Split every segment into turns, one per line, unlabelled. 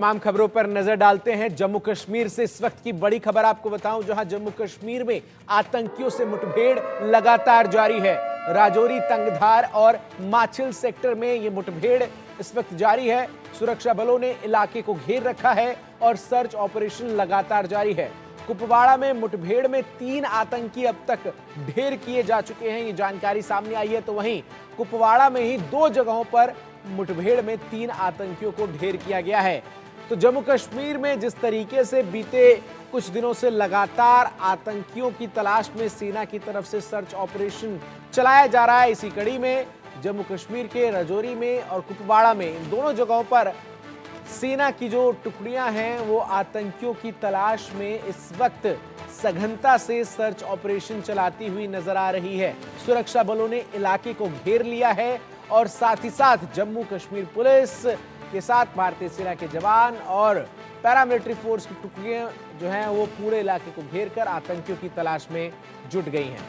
तमाम खबरों पर नजर डालते हैं। जम्मू कश्मीर से इस वक्त की बड़ी खबर आपको बताऊं, जहां जम्मू कश्मीर में आतंकियों से मुठभेड़ लगातार जारी है। राजौरी, तंगधार और माछिल सेक्टर में यह मुठभेड़ इस वक्त जारी है। सुरक्षा बलों ने इलाके को घेर रखा है और सर्च ऑपरेशन लगातार जारी है। कुपवाड़ा में मुठभेड़ में 3 आतंकी अब तक ढेर किए जा चुके हैं, ये जानकारी सामने आई है। तो वहीं कुपवाड़ा में ही 2 जगहों पर मुठभेड़ में 3 आतंकियों को ढेर किया गया है। तो जम्मू कश्मीर में जिस तरीके से बीते कुछ दिनों से लगातार आतंकियों की तलाश में सेना की तरफ से सर्च ऑपरेशन चलाया जा रहा है, इसी कड़ी में जम्मू कश्मीर के राजौरी में और कुपवाड़ा में इन दोनों जगहों पर सेना की जो टुकड़ियां हैं वो आतंकियों की तलाश में इस वक्त सघनता से सर्च ऑपरेशन चलाती हुई नजर आ रही है। सुरक्षा बलों ने इलाके को घेर लिया है और साथ ही साथ जम्मू कश्मीर पुलिस के साथ भारतीय सेना के जवान और पैरामिलिट्री फोर्स की टुकड़ियां जो हैं वो पूरे इलाके को घेरकर आतंकियों की तलाश में जुट गई हैं।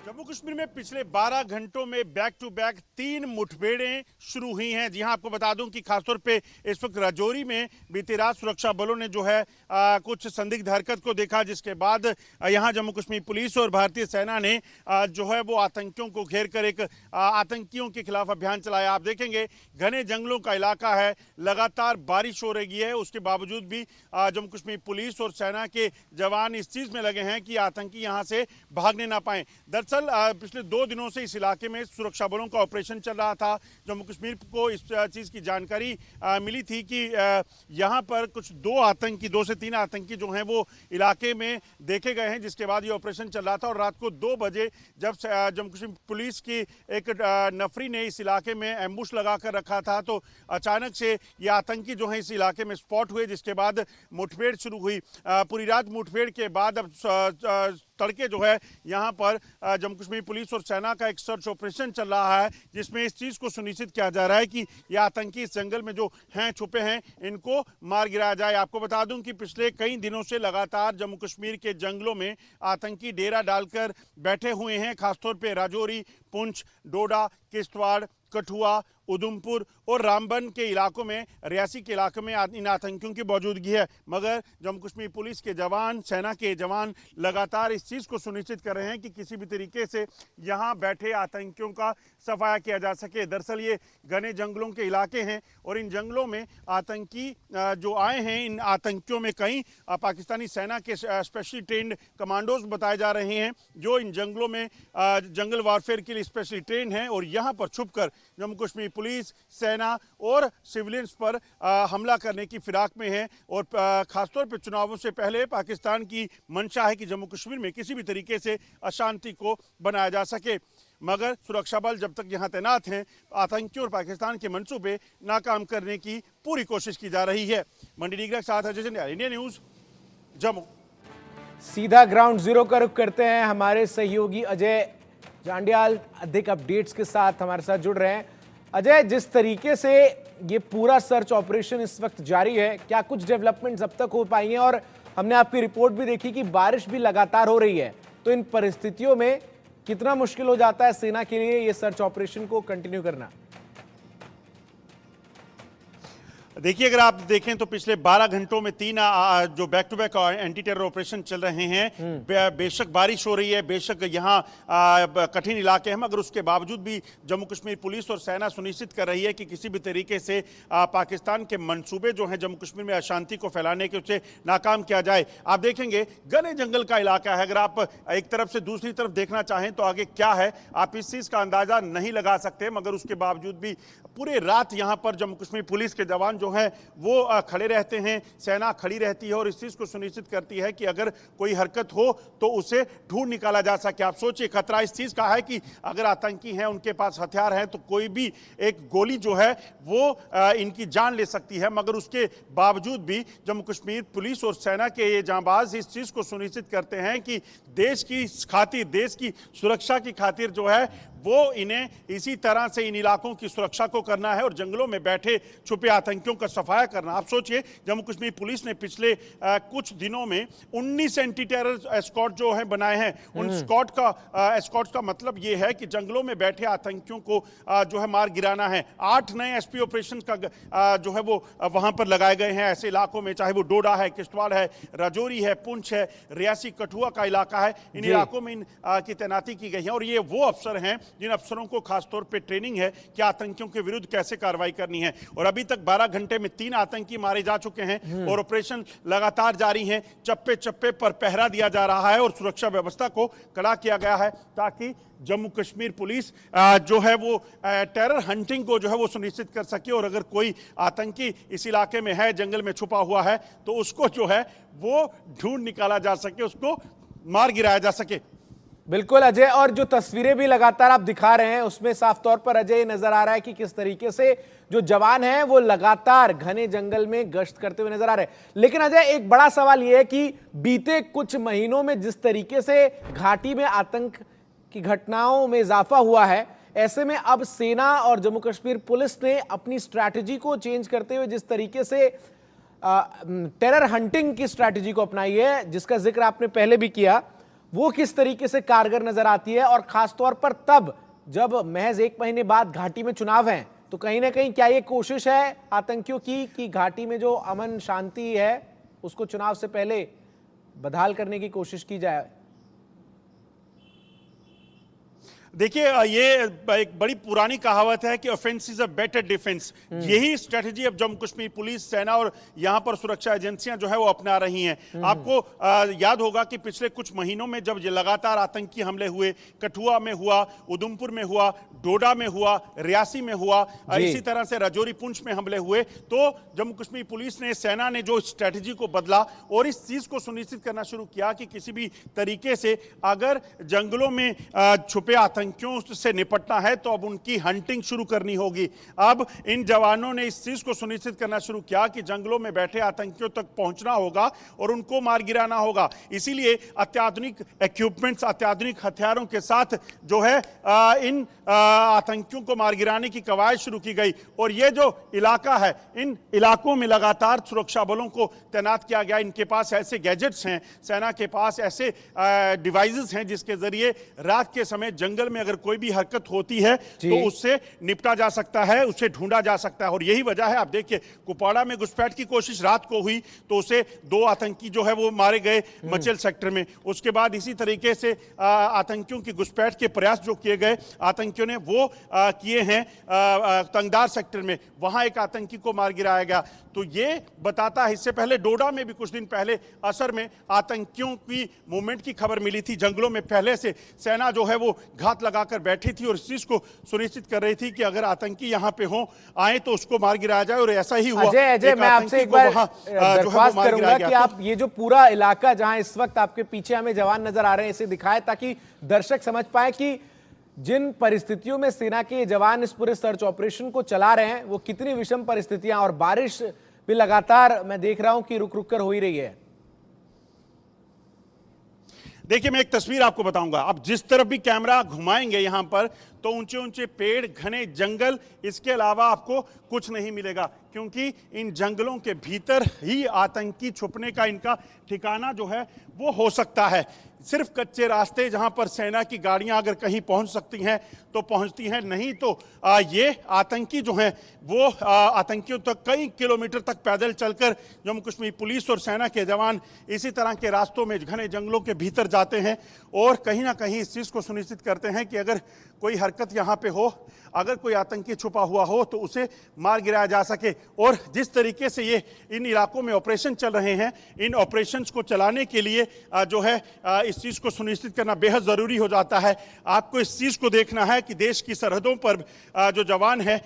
जम्मू कश्मीर में पिछले 12 घंटों में बैक टू बैक 3 मुठभेड़ें शुरू हुई हैं। जी हां, आपको बता दूं कि खासतौर पे इस वक्त राजौरी में बीती रात सुरक्षा बलों ने जो है कुछ संदिग्ध हरकत को देखा, जिसके बाद यहां जम्मू कश्मीर पुलिस और भारतीय सेना ने जो है वो आतंकियों को घेर कर एक आतंकियों के खिलाफ अभियान चलाया। आप देखेंगे घने जंगलों का इलाका है, लगातार बारिश हो रही है, उसके बावजूद भी जम्मू कश्मीर पुलिस और सेना के जवान इस चीज में लगे हैं कि आतंकी यहां से भागने ना पाए। दरअसल पिछले 2 दिनों से इस इलाके में सुरक्षा बलों का ऑपरेशन चल रहा था। जम्मू कश्मीर को इस चीज की जानकारी मिली थी कि यहां पर कुछ 2 से 3 आतंकी जो हैं वो इलाके में देखे गए हैं, जिसके बाद ये ऑपरेशन चल रहा था। और रात को 2 बजे जब जम्मू कश्मीर पुलिस की एक नफरी ने इस इलाके में एम्बुश लगा कर रखा था, तो अचानक से ये आतंकी जो है इस इलाके में स्पॉट हुए, जिसके बाद मुठभेड़ शुरू हुई। पूरी रात मुठभेड़ के बाद अब तड़के जो है यहाँ पर जम्मू कश्मीर पुलिस और सेना का एक सर्च ऑपरेशन चल रहा है, जिसमें इस चीज़ को सुनिश्चित किया जा रहा है कि ये आतंकी इस जंगल में जो हैं छुपे हैं इनको मार गिराया जाए। आपको बता दूं कि पिछले कई दिनों से लगातार जम्मू कश्मीर के जंगलों में आतंकी डेरा डालकर बैठे हुए हैं। खासतौर पर राजौरी, पुंछ, डोडा, किश्तवाड़, कठुआ, उधमपुर और रामबन के इलाकों में, रियासी के इलाके में इन आतंकियों की मौजूदगी है। मगर जम्मू कश्मीर पुलिस के जवान, सेना के जवान लगातार इस चीज़ को सुनिश्चित कर रहे हैं कि किसी भी तरीके से यहाँ बैठे आतंकियों का सफाया किया जा सके। दरअसल ये घने जंगलों के इलाके हैं और इन जंगलों में आतंकी जो आए हैं, इन आतंकियों में कई पाकिस्तानी सेना के स्पेशली ट्रेंड कमांडोज बताए जा रहे हैं, जो इन जंगलों में जंगल वारफेयर के लिए स्पेशली ट्रेंड हैं और यहाँ पर छुपकर जम्मू कश्मीर पुलिस, सेना और सिविलियंस पर हमला करने की फिराक में है। और खासतौर पर चुनावों से पहले पाकिस्तान की मंशा है कि जम्मू कश्मीर में किसी भी तरीके से अशांति को बनाया जा सके। मगर सुरक्षा बल जब तक यहाँ तैनात हैं, आतंकियों और पाकिस्तान के मंसूबे नाकाम करने की पूरी कोशिश की जा रही है। मंडी डीगरा के साथ अजय जंडियाल, इंडिया न्यूज, जम्मू।
सीधा ग्राउंड जीरो का रुख करते हैं। हमारे सहयोगी अजय जांडियाल अधिक अपडेट्स के साथ हमारे साथ जुड़ रहे हैं। अजय, जिस तरीके से ये पूरा सर्च ऑपरेशन इस वक्त जारी है, क्या कुछ डेवलपमेंट्स अब तक हो पाई हैं? और हमने आपकी रिपोर्ट भी देखी कि बारिश भी लगातार हो रही है, तो इन परिस्थितियों में कितना मुश्किल हो जाता है सेना के लिए ये सर्च ऑपरेशन को कंटिन्यू करना?
देखिए, अगर आप देखें तो पिछले 12 घंटों में 3 जो back to back anti terror operation चल रहे हैं। बेशक बारिश हो रही है, बेशक यहाँ कठिन इलाके हैं, मगर उसके बावजूद भी जम्मू कश्मीर पुलिस और सेना सुनिश्चित कर रही है कि किसी भी तरीके से पाकिस्तान के मंसूबे जो हैं जम्मू कश्मीर में अशांति को फैलाने के, उसे नाकाम किया जाए। आप देखेंगे घने जंगल का इलाका है, अगर आप एक तरफ से दूसरी तरफ देखना चाहें तो आगे क्या है आप इस चीज़ का अंदाजा नहीं लगा सकते। मगर उसके बावजूद भी पूरे रात यहाँ पर जम्मू कश्मीर पुलिस के जवान जो है वो खड़े रहते हैं, सेना खड़ी रहती है और इस चीज को सुनिश्चित करती है कि अगर कोई हरकत हो तो उसे ढूंढ निकाला जा सके। आप सोचिए, खतरा इस चीज का है कि अगर आतंकी हैं, उनके पास हथियार हैं, तो कोई भी एक गोली जो है वो इनकी जान ले सकती है। मगर उसके बावजूद भी जम्मू कश्मीर पुलिस और सेना के ये जांबाज इस चीज को सुनिश्चित करते हैं कि देश की खातिर, देश की सुरक्षा की खातिर जो है वो इन्हें इसी तरह से इन इलाकों की सुरक्षा को करना है और जंगलों में बैठे छुपे आतंकियों का सफाया करना। आप सोचिए, जम्मू कश्मीर पुलिस ने पिछले कुछ दिनों में 19 एंटी टेरर एस्कॉर्ट जो है बनाए हैं। उन एस्कॉर्ट का मतलब ये है कि जंगलों में बैठे आतंकियों को जो है मार गिराना है। 8 नए एसपी ऑपरेशन का जो है वो वहां पर लगाए गए हैं ऐसे इलाकों में, चाहे वो डोडा है, किश्तवाड़ है, राजौरी है, पुंछ है, रियासी कठुआ का इलाका है। इन इलाकों में की तैनाती की गई है और ये वो अफसर हैं जिन अफसरों को खासतौर पे ट्रेनिंग है कि आतंकियों के विरुद्ध कैसे कार्रवाई करनी है। और अभी तक 12 घंटे में 3 आतंकी मारे जा चुके हैं और ऑपरेशन लगातार जारी है। चप्पे चप्पे पर पहरा दिया जा रहा है और सुरक्षा व्यवस्था को कड़ा किया गया है ताकि जम्मू कश्मीर पुलिस जो है वो टेरर हंटिंग को जो है वो सुनिश्चित कर सके और अगर कोई आतंकी इस इलाके में है, जंगल में छुपा हुआ है, तो उसको जो है वो ढूंढ निकाला जा सके, उसको मार गिराया जा सके।
बिल्कुल अजय, और जो तस्वीरें भी लगातार आप दिखा रहे हैं उसमें साफ तौर पर अजय नजर आ रहा है कि किस तरीके से जो जवान हैं वो लगातार घने जंगल में गश्त करते हुए नजर आ रहे हैं। लेकिन अजय, एक बड़ा सवाल यह है कि बीते कुछ महीनों में जिस तरीके से घाटी में आतंक की घटनाओं में इजाफा हुआ है, ऐसे में अब सेना और जम्मू कश्मीर पुलिस ने अपनी स्ट्रैटेजी को चेंज करते हुए जिस तरीके से टेरर हंटिंग की स्ट्रैटेजी को अपनाई है, जिसका जिक्र आपने पहले भी किया, वो किस तरीके से कारगर नजर आती है। और खासतौर पर तब जब महज 1 महीने बाद घाटी में चुनाव हैं, तो कहीं ना कहीं क्या ये कोशिश है आतंकियों की कि घाटी में जो अमन शांति है उसको चुनाव से पहले बदहाल करने की कोशिश की जाए?
देखिए, ये एक बड़ी पुरानी कहावत है कि offence is a better defence. यही स्ट्रेटजी अब जम्मू कश्मीर पुलिस, सेना और यहां पर सुरक्षा एजेंसियां जो है वो अपना रही हैं। आपको याद होगा कि पिछले कुछ महीनों में जब ये लगातार आतंकी हमले हुए, कठुआ में हुआ, उधमपुर में हुआ, डोडा में हुआ, रियासी में हुआ, इसी तरह से राजौरी पुंछ में हमले हुए, तो जम्मू कश्मीर पुलिस ने, सेना ने जो स्ट्रेटजी को बदला और इस चीज को सुनिश्चित करना शुरू किया कि किसी भी तरीके से अगर जंगलों में छुपे आतंकियों से निपटना है तो अब उनकी हंटिंग शुरू करनी होगी। अब इन जवानों ने इस चीज को सुनिश्चित करना शुरू किया कि जंगलों में बैठे आतंकियों तक पहुंचना होगा और उनको मार गिराना होगा। इसीलिए अत्याधुनिक इक्विपमेंट्स, अत्याधुनिक हथियारों के साथ जो है इन आतंकियों को मार गिराने की कवायद शुरू की गई। और ये जो इलाका है, इन इलाकों में लगातार सुरक्षा बलों को तैनात किया गया। इनके पास ऐसे गैजेट्स हैं, सेना के पास ऐसे डिवाइसेस हैं जिसके जरिए रात के समय जंगल में अगर कोई भी हरकत होती है तो उससे निपटा जा सकता है, उसे ढूंढा जा सकता है। और यही वजह है, आप देखिए कुपवाड़ा में घुसपैठ की कोशिश रात को हुई तो उसे 2 आतंकी जो है वो मारे गए मचेल सेक्टर में। उसके बाद इसी तरीके से आतंकियों की घुसपैठ के प्रयास जो किए गए आतंकियों ने वो किए हैं तंगदार सेक्टर में, वहां एक आतंकी को मार गिराया गया। तो ये बताता है, इससे पहले डोडा में भी कुछ दिन पहले असर में आतंकियों की मूवमेंट की खबर मिली थी। जंगलों में पहले से सेना जो है वो घात लगाकर बैठी थी और इस चीज को सुनिश्चित कर रही थी कि अगर आतंकी यहां पे हो आए तो उसको मार गिराया जाए। और ऐसा ही हुआ।
अजय, मैं आपसे एक बार दरख्वास्त करूंगा कि आप ये जो पूरा इलाका जहां इस वक्त आपके पीछे हमें जवान नजर आ रहे हैं, इसे दिखाएं ताकि दर्शक समझ पाए कि जिन परिस्थितियों में सेना के जवान इस पूरे सर्च ऑपरेशन को चला रहे हैं वो कितनी विषम परिस्थितियां, और बारिश भी लगातार मैं देख रहा हूं कि रुक रुक कर हो ही रही है।
देखिए, मैं एक तस्वीर आपको बताऊंगा। अब जिस तरफ भी कैमरा घुमाएंगे यहां पर तो ऊंचे ऊंचे पेड़, घने जंगल, इसके अलावा आपको कुछ नहीं मिलेगा, क्योंकि इन जंगलों के भीतर ही आतंकी छुपने का इनका ठिकाना जो है वो हो सकता है। सिर्फ कच्चे रास्ते जहां पर सेना की गाड़ियां अगर कहीं पहुंच सकती हैं तो पहुंचती हैं, नहीं तो ये आतंकी जो हैं वो आतंकियों तक कई किलोमीटर तक पैदल चलकर जम्मू कश्मीर पुलिस और सेना के जवान इसी तरह के रास्तों में घने जंगलों के भीतर जाते हैं और कहीं ना कहीं इस चीज को सुनिश्चित करते हैं कि अगर कोई हरकत यहां पे हो, अगर कोई आतंकी छुपा हुआ हो तो उसे मार गिराया जा सके। और जिस तरीके से ये इन इलाकों में ऑपरेशन चल रहे हैं, इन ऑपरेशंस को चलाने के लिए जो है इस चीज को सुनिश्चित करना बेहद जरूरी हो जाता है। आपको इस चीज को देखना है कि देश की सरहदों पर जो जवान है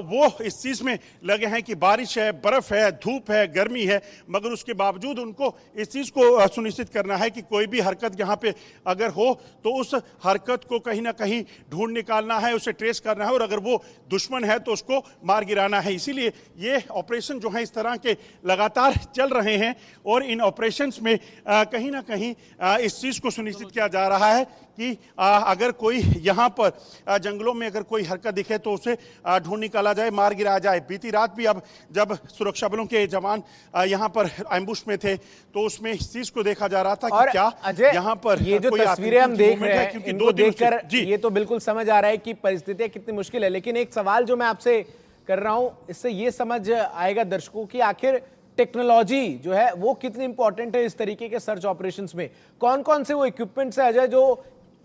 वो इस चीज में लगे हैं कि बारिश है, बर्फ है, धूप है, गर्मी है, मगर उसके बावजूद उनको इस चीज को सुनिश्चित करना है कि कोई भी हरकत यहाँ पे अगर हो तो उस हरकत को कहीं ना कहीं ढूंढ निकालना है, उसे ट्रेस करना है और अगर वो दुश्मन है तो उसको मार गिराना है। इसीलिए ये ऑपरेशन जो है इस तरह के लगातार चल रहे हैं और इन ऑपरेशंस में कहीं ना कहीं इस चीज को सुनिश्चित किया जा रहा है कि अगर कोई यहाँ पर जंगलों में अगर कोई हरकत दिखे तो उसे ढूंढ निकाला जाए, मार गिराया जाए। बीती रात भी अब जब सुरक्षा बलों के जवान यहाँ पर एम्बुश में थे तो उसमें इस चीज को देखा जा रहा था कि क्या
अजय,
यहाँ पर
ये जो
कोई
तस्वीरें हम देख रहे हैं
क्योंकि
इनको देखकर
जी
ये तो बिल्कुल समझ आ रहा है कि परिस्थितियां कितनी मुश्किल है, लेकिन एक सवाल जो मैं आपसे कर रहा हूं इससे ये समझ आएगा दर्शकों की आखिर टेक्नोलॉजी जो है वो कितनी इंपॉर्टेंट है इस तरीके के सर्च ऑपरेशंस में। कौन कौन से वो इक्विपमेंट्स है अजय जो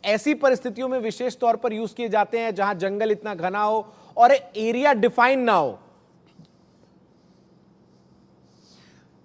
ऐसी परिस्थितियों में विशेष तौर पर यूज किए जाते हैं जहां जंगल इतना घना हो और एरिया डिफाइन ना हो?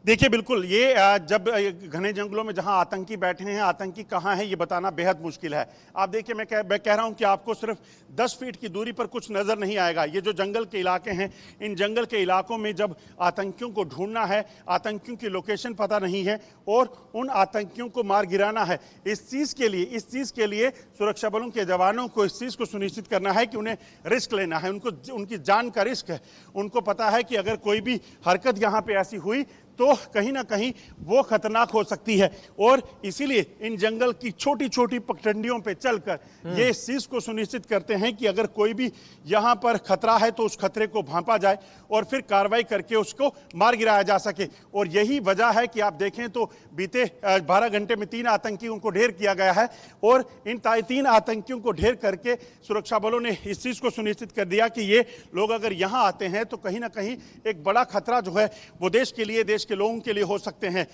देखिए बिल्कुल, ये जब घने जंगलों में जहां आतंकी बैठे हैं, आतंकी कहां है ये बताना बेहद मुश्किल है। आप देखिए, मैं कह रहा हूं कि आपको सिर्फ 10 फीट की दूरी पर कुछ नजर नहीं आएगा। ये जो जंगल के इलाके हैं, इन जंगल के इलाकों में जब आतंकियों को ढूंढना है, आतंकियों की लोकेशन पता नहीं है और उन आतंकियों को मार गिराना है, इस चीज के लिए सुरक्षा बलों के जवानों को इस चीज को सुनिश्चित करना है कि उन्हें रिस्क लेना है, उनकी जान का रिस्क है। उनको पता है कि अगर कोई भी हरकत यहां पे ऐसी हुई तो कहीं ना कहीं वो खतरनाक हो सकती है और इसीलिए इन जंगल की छोटी छोटी पगडंडियों पे चलकर ये इस चीज को सुनिश्चित करते हैं कि अगर कोई भी यहां पर खतरा है तो उस खतरे को भांपा जाए और फिर कार्रवाई करके उसको मार गिराया जा सके। और यही वजह है कि आप देखें तो बीते 12 घंटे में 3 आतंकियों को ढेर किया गया है और इन 3 आतंकियों को ढेर करके सुरक्षा बलों ने इस चीज को सुनिश्चित कर दिया कि ये लोग अगर यहां आते हैं तो कहीं ना कहीं एक बड़ा खतरा जो है वो देश के लिए, देश के लोगों के लिए हो सकते हैं।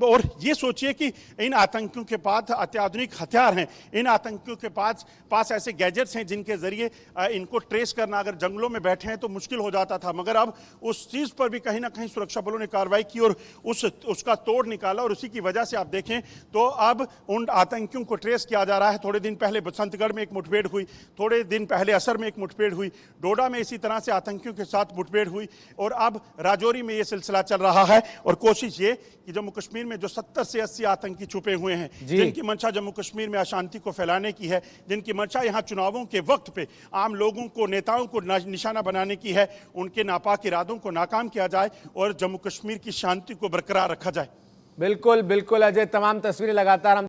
और ये सोचिए कि इन आतंकियों के पास अत्याधुनिक हथियार हैं, इन आतंकियों के पास ऐसे गैजेट्स हैं जिनके जरिए इनको ट्रेस करना अगर जंगलों में बैठे हैं तो मुश्किल हो जाता था, मगर अब उस चीज पर भी कहीं ना कहीं सुरक्षा बलों ने कार्रवाई की और उसका तोड़ निकाला और उसी की वजह से आप देखें तो अब उन आतंकियों को ट्रेस किया जा रहा है। थोड़े दिन पहले बसंतगढ़ में एक मुठभेड़ हुई, थोड़े दिन पहले असर में एक मुठभेड़ हुई, डोडा में इसी तरह से आतंकियों के साथ मुठभेड़ हुई और अब राजौरी में यह सिलसिला चल रहा है। और कोशिश ये कि जम्मू कश्मीर में जो 70 से 80 आतंकी छुपे हुए हैं, जिनकी मंशा जम्मू कश्मीर में अशांति को फैलाने की है, जिनकी मंशा यहां चुनावों के वक्त पे आम लोगों को, नेताओं को निशाना बनाने की है, उनके नापाक इरादों को नाकाम किया जाए और जम्मू कश्मीर की शांति को बरकरार रखा जाए।
बिल्कुल बिल्कुल अजय, तमाम तस्वीरें लगातार हम